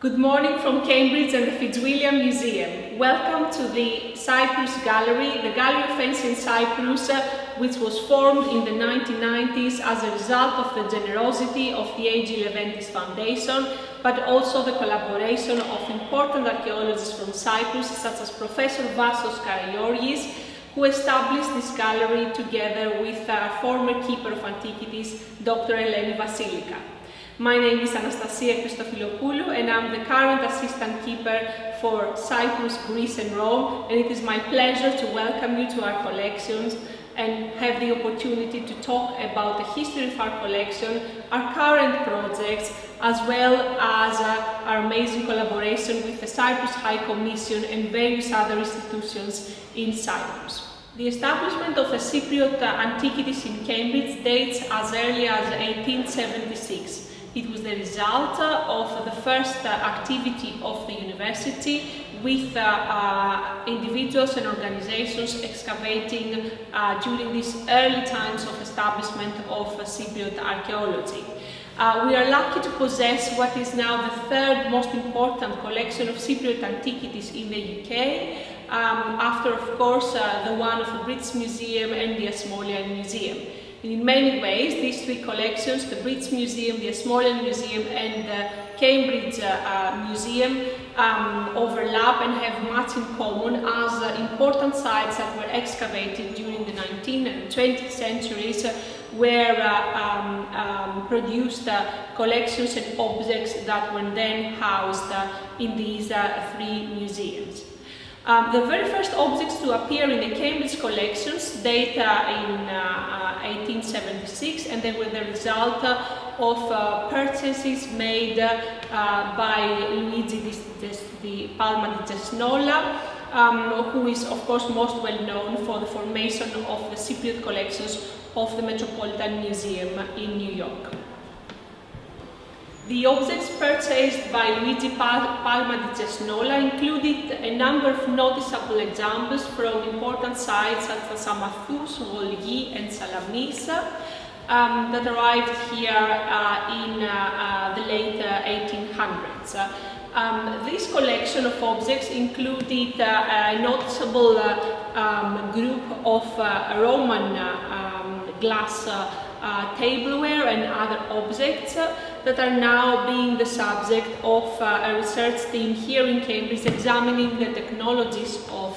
Good morning from Cambridge and the Fitzwilliam Museum. Welcome to the Cyprus Gallery, the Gallery of Ancient Cyprus, which was formed in the 1990s as a result of the generosity of the AG Leventis Foundation, but also the collaboration of important archaeologists from Cyprus, such as Professor Vassos Karagiorgis, who established this gallery together with former keeper of Antiquities, Dr. Eleni Vasilika. My name is Anastasia Christophilopoulou and I'm the current assistant keeper for Cyprus, Greece and Rome, and it is my pleasure to welcome you to our collections and have the opportunity to talk about the history of our collection, our current projects, as well as our amazing collaboration with the Cyprus High Commission and various other institutions in Cyprus. The establishment of the Cypriot Antiquities in Cambridge dates as early as 1876. It was the result of the first activity of the university with individuals and organizations excavating during these early times of establishment of Cypriot archaeology. We are lucky to possess what is now the third most important collection of Cypriot antiquities in the UK, after of course the one of the British Museum and the Asmolean Museum. In many ways, these three collections, the British Museum, the Asmolean Museum and the Cambridge Museum, overlap and have much in common as important sites that were excavated during the 19th and 20th centuries, were produced collections and objects that were then housed in these three museums. The very first objects to appear in the Cambridge collections date in 1876, and they were the result of purchases made by Luigi di Palma di Cesnola, who is of course most well known for the formation of the Cypriot collections of the Metropolitan Museum in New York. The objects purchased by Luigi Palma di Cesnola included a number of noticeable examples from important sites such as Amathous, Volgi and Salamis that arrived here in the late 1800s. This collection of objects included a noticeable group of Roman glass tableware and other objects that are now being the subject of a research team here in Cambridge examining the technologies of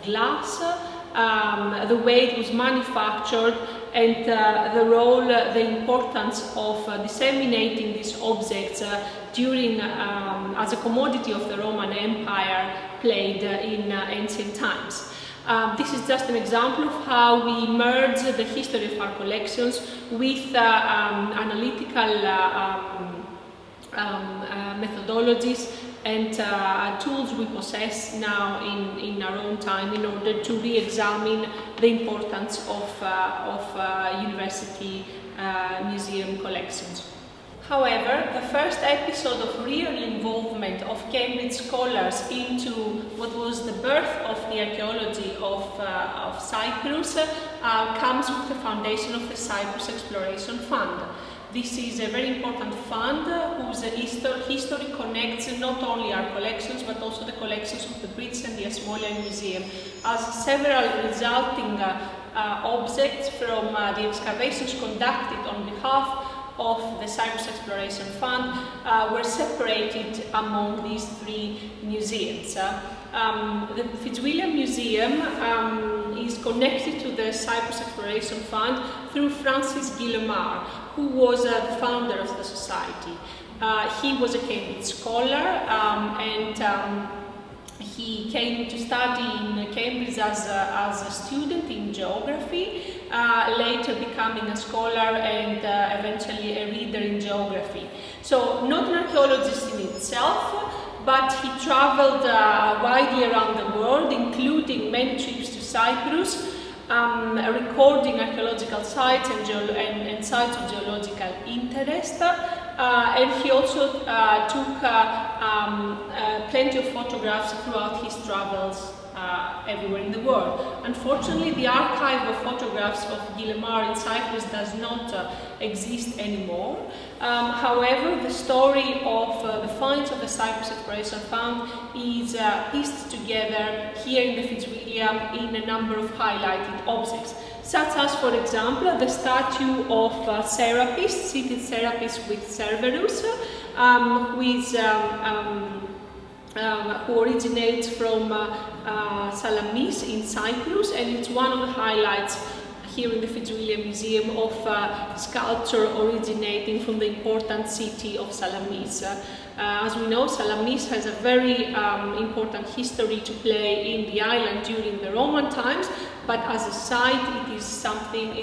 glass, the way it was manufactured and the role, the importance of disseminating these objects during, as a commodity of the Roman Empire played in ancient times. This is just an example of how we merge the history of our collections with analytical methodologies and tools we possess now in our own time in order to re-examine the importance of university museum collections. However, the first episode of real involvement of Cambridge scholars into what was the birth of the archaeology of Cyprus comes with the foundation of the Cyprus Exploration Fund. This is a very important fund whose history connects not only our collections but also the collections of the British and the Asmolean Museum, as several resulting objects from the excavations conducted on behalf of the Cyprus Exploration Fund were separated among these three museums. The Fitzwilliam Museum is connected to the Cyprus Exploration Fund through Francis Guillemard, who was the founder of the society. He was a Cambridge scholar and he came to study in Cambridge as a student in geography, later becoming a scholar and eventually a reader in geography. So not an archaeologist in itself, but he traveled widely around the world, including many trips to Cyprus, recording archaeological sites and sites of geological interest. And he also took plenty of photographs throughout his travels everywhere in the world. Unfortunately, the archive of photographs of Guillemard in Cyprus does not exist anymore. However, the story of the finds of the Cyprus exploration found is pieced together here in the Fitzwilliam in a number of highlighted objects, such as, for example, the statue of Serapis, seated Serapis with Cerberus, who originates from Salamis in Cyprus, and it's one of the highlights here in the Fitzwilliam Museum of sculpture originating from the important city of Salamis. As we know, Salamis has a very important history to play in the island during the Roman times, but as a site it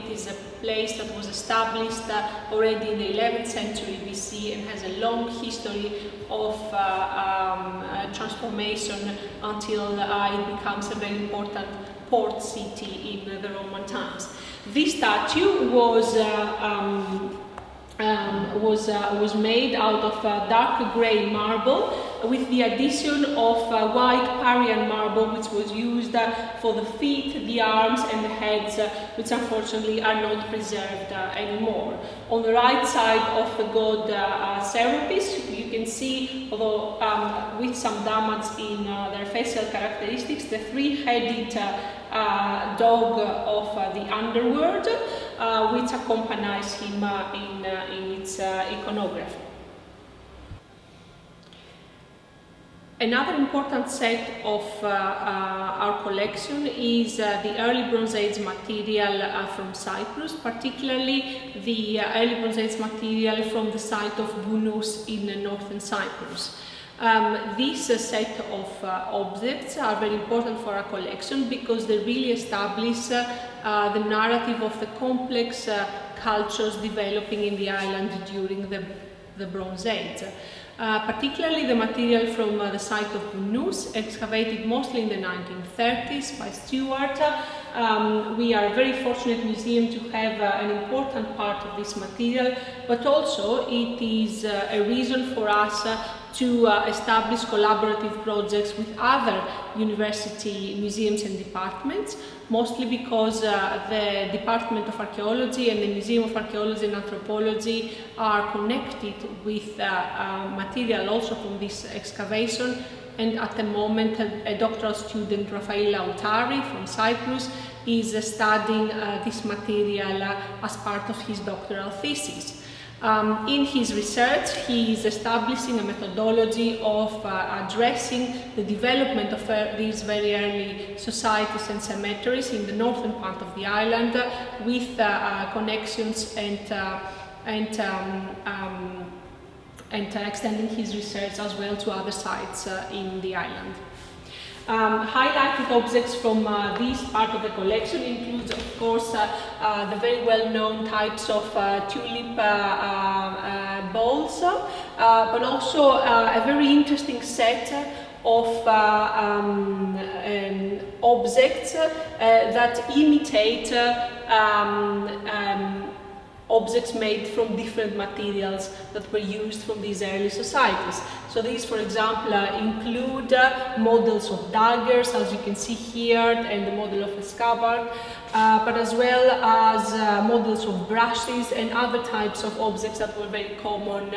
is a place that was established already in the 11th century BC and has a long history of transformation until it becomes a very important port city in the Roman times. This statue was made out of dark grey marble with the addition of white Parian marble, which was used for the feet, the arms and the heads, which unfortunately are not preserved anymore. On the right side of the god Serapis, you can see, although with some damage in their facial characteristics, the three-headed dog of the underworld, which accompanies him in its iconography. Another important set of our collection is the early Bronze Age material from Cyprus, particularly the early Bronze Age material from the site of Bounos in northern Cyprus. This set of objects are very important for our collection because they really establish the narrative of the complex cultures developing in the island during the Bronze Age. Particularly the material from the site of Bounos, excavated mostly in the 1930s by Stuart. We are a very fortunate museum to have an important part of this material, but also it is a reason for us to establish collaborative projects with other university museums and departments, mostly because the Department of Archaeology and the Museum of Archaeology and Anthropology are connected with material also from this excavation, and at the moment a doctoral student, Rafael Lautari from Cyprus, is studying this material as part of his doctoral thesis. In his research, he is establishing a methodology of addressing the development of these very early societies and cemeteries in the northern part of the island, with connections and extending his research as well to other sites in the island. Highlighted objects from this part of the collection includes, of course, the very well-known types of tulip bowls, but also a very interesting set of objects that imitate objects made from different materials that were used from these early societies. So these, for example, include models of daggers, as you can see here, and the model of a scabbard, but as well as models of brushes and other types of objects that were very common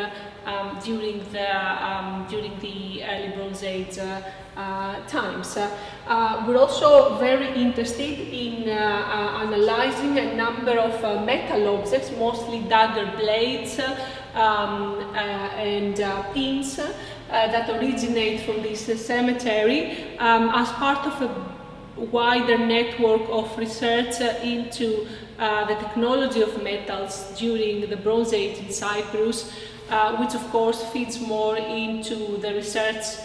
during the early Bronze Age times. We're also very interested in analyzing a number of metal objects, mostly dagger blades and pins that originate from this cemetery as part of a wider network of research into the technology of metals during the Bronze Age in Cyprus, which of course feeds more into the research,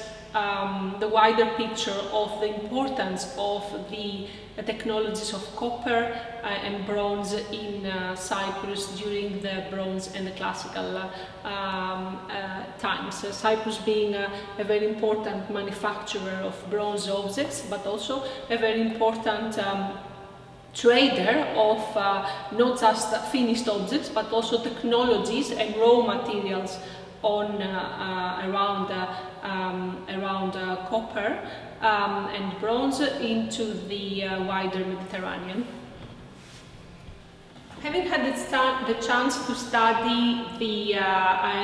the wider picture of the importance of the technologies of copper and bronze in Cyprus during the Bronze and the Classical times. Cyprus being a very important manufacturer of bronze objects, but also a very important trader of not just finished objects, but also technologies and raw materials on around copper, and bronze into the wider Mediterranean. Having had the chance to study the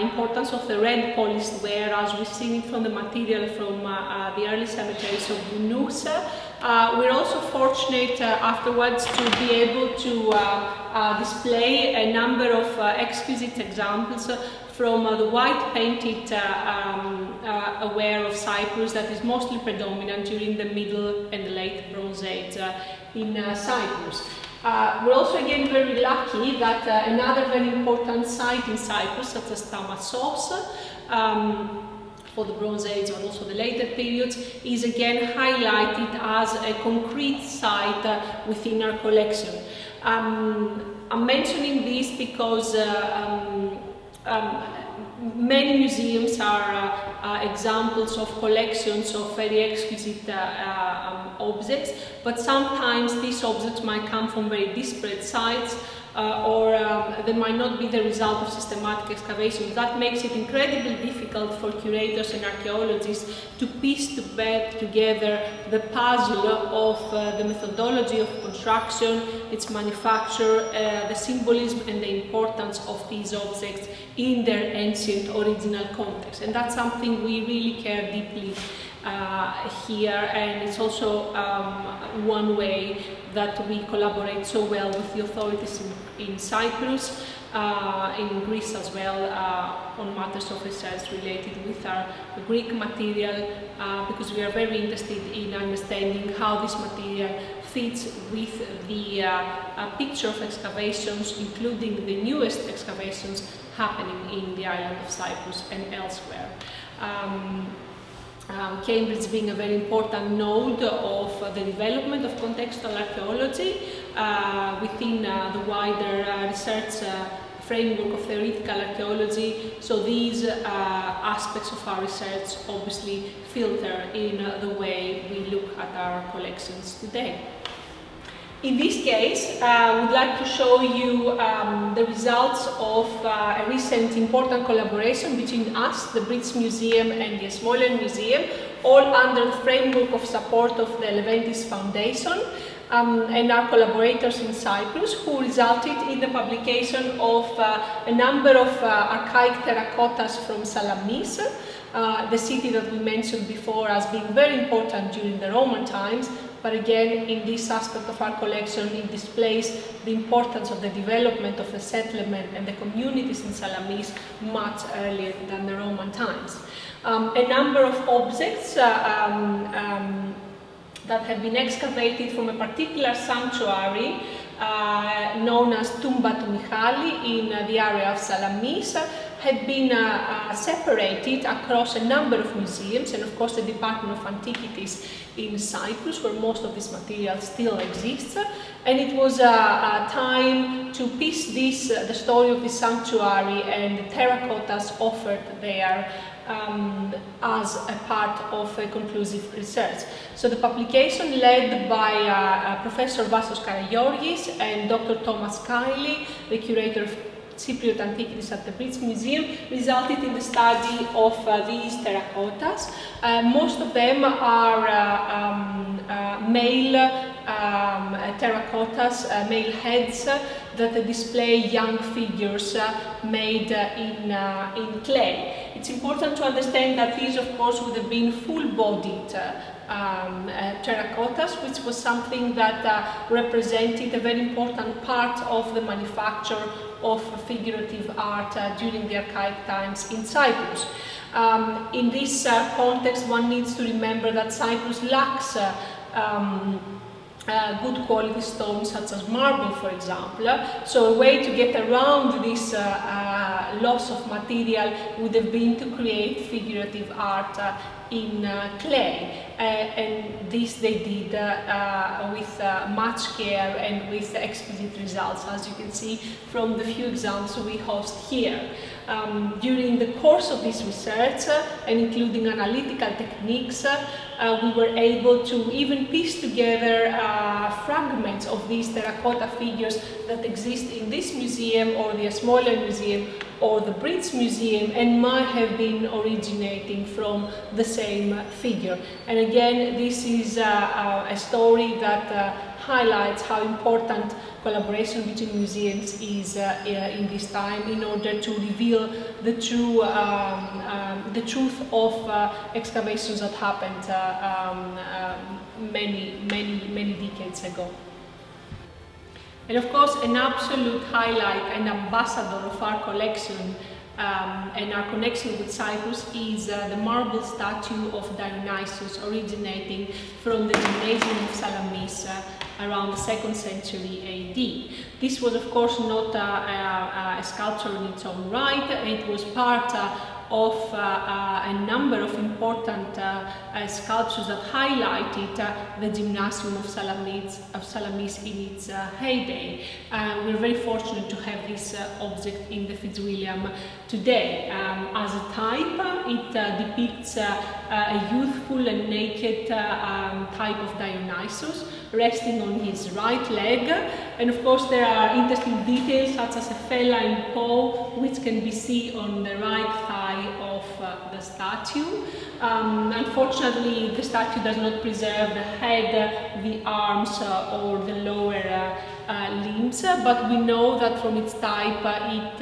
importance of the red polished ware, as we've seen it from the material from the early cemeteries of Yunus, we're also fortunate afterwards to be able to display a number of exquisite examples from the white painted ware of Cyprus that is mostly predominant during the Middle and the Late Bronze Age in Cyprus. We're also again very lucky that another very important site in Cyprus, such as Tamassos, for the Bronze Age but also the later periods, is again highlighted as a concrete site within our collection. I'm mentioning this because many museums are examples of collections of very exquisite objects, but sometimes these objects might come from very disparate sites or they might not be the result of systematic excavations. That makes it incredibly difficult for curators and archaeologists to piece together the puzzle of the methodology of construction, its manufacture, the symbolism and the importance of these objects in their ancient original context. And that's something we really care deeply here, and it's also one way that we collaborate so well with the authorities in Cyprus, in Greece as well, on matters of research related with our Greek material, because we are very interested in understanding how this material fits with the picture of excavations, including the newest excavations happening in the island of Cyprus and elsewhere. Cambridge being a very important node of the development of contextual archaeology within the wider research framework of theoretical archaeology. So these aspects of our research obviously filter in the way we look at our collections today. In this case, I would like to show you the results of a recent important collaboration between us, the British Museum and the Smolyan Museum, all under the framework of support of the Leventis Foundation and our collaborators in Cyprus, who resulted in the publication of a number of archaic terracottas from Salamis, the city that we mentioned before as being very important during the Roman times. But again, in this aspect of our collection, it displays the importance of the development of the settlement and the communities in Salamis much earlier than the Roman times. A number of objects that have been excavated from a particular sanctuary known as Tumba to Michali in the area of Salamis had been separated across a number of museums and of course the Department of Antiquities in Cyprus, where most of this material still exists, and it was a time to piece the story of this sanctuary and the terracottas offered there as a part of a conclusive research. So the publication, led by Professor Vassos Karagiorgis and Dr. Thomas Kiley, the curator of Cypriot Antiquities at the British Museum, resulted in the study of these terracottas. Most of them are male terracottas, male heads that display young figures made in clay. It's important to understand that these, of course, would have been full-bodied terracottas, which was something that represented a very important part of the manufacture of figurative art during the archaic times in Cyprus. In this context, one needs to remember that Cyprus lacks good quality stones such as marble, for example. So a way to get around this loss of material would have been to create figurative art in clay, and this they did with much care and with exquisite results, as you can see from the few examples we host here. During the course of this research, and including analytical techniques, we were able to even piece together fragments fragments of these terracotta figures that exist in this museum or the Asmolean Museum or the British Museum and might have been originating from the same figure. And again, this is a story that highlights how important collaboration between museums is in this time in order to reveal the truth of excavations that happened many decades ago. And of course, an absolute highlight and ambassador of our collection and our connection with Cyprus is the marble statue of Dionysus originating from the Gymnasium of Salamis around the 2nd century AD. This was of course not a sculpture in its own right, it was part of a number of important sculptures that highlighted the Gymnasium of Salamis in its heyday. We're very fortunate to have this object in the Fitzwilliam today. As a type, it depicts a youthful and naked type of Dionysus resting on his right leg, and of course there are interesting details such as a feline paw which can be seen on the right thigh of the statue. Unfortunately, the statue does not preserve the head, the arms or the lower limbs, but we know that from its type it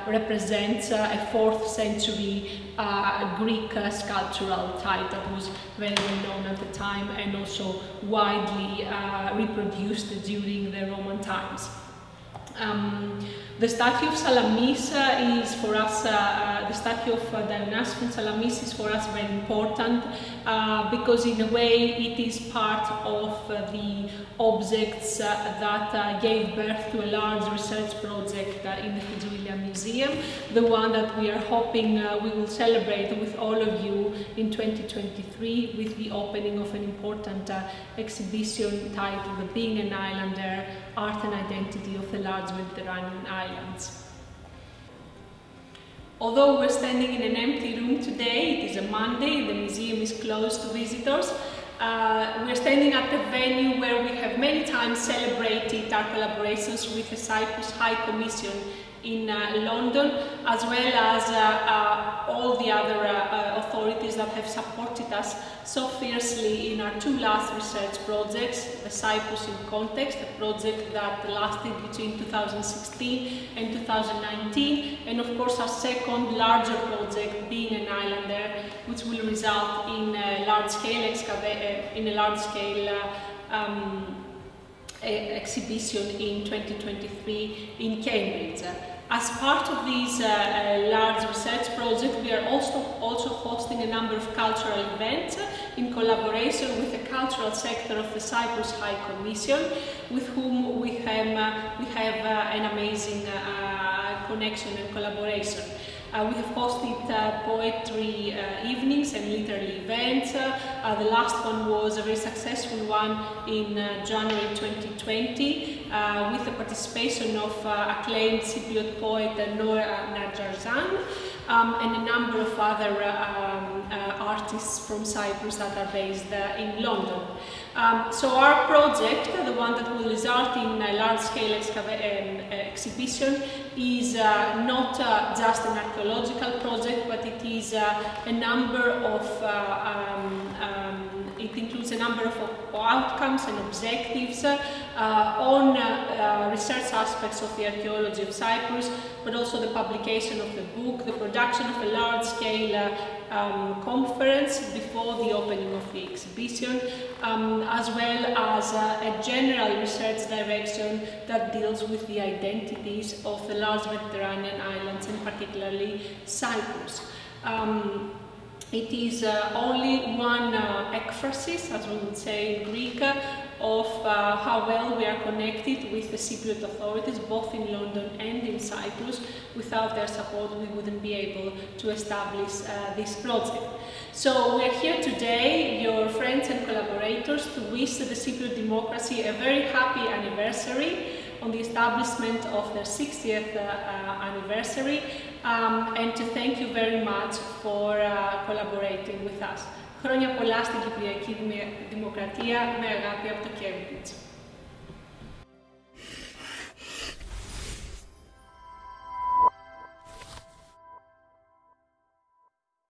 represents a 4th century Greek sculptural type that was very well known at the time and also widely reproduced during the Roman times. The statue of Salamis is for us, the statue of Dionysus from Salamis is for us very important because in a way it is part of the objects that gave birth to a large research project in the Fitzwilliam Museum, the one that we are hoping we will celebrate with all of you in 2023 with the opening of an important exhibition titled Being an Islander, Art and Identity of the Large Mediterranean Islands. Although we're standing in an empty room today, it is a Monday, the museum is closed to visitors. We're standing at the venue where we have many times celebrated our collaborations with the Cyprus High Commission in London, as well as all the other authorities that have supported us so fiercely in our 2 last research projects, the Cyprus in Context, a project that lasted between 2016 and 2019, and of course our second larger project, Being an Islander, which will result in a large-scale exhibition in 2023 in Cambridge. As part of these large research projects, we are also hosting a number of cultural events in collaboration with the cultural sector of the Cyprus High Commission, with whom we have an amazing connection and collaboration. We have hosted poetry evenings and literary events. The last one was a very successful one in January 2020 with the participation of acclaimed Cypriot poet Noor Najarzan and a number of other artists from Cyprus that are based in London. So our project, the one that will result in a large-scale exhibition, is not just an archaeological project, but it is a number of it includes a number of outcomes and objectives on research aspects of the archaeology of Cyprus, but also the publication of the book, the production of a large-scale conference before the opening of the exhibition, as well as a general research direction that deals with the identities of the large Mediterranean islands, and particularly Cyprus. It is only one ekphrasis, as we would say in Greek, of how well we are connected with the Cypriot authorities, both in London and in Cyprus. Without their support, we wouldn't be able to establish this project. So we are here today, your friends and collaborators, to wish the Cypriot democracy a very happy anniversary on the establishment of their 60th anniversary, and to thank you very much for collaborating with us. Χρόνια πολλά στην Κυπριακή Δημοκρατία, με αγάπη από το Cambridge.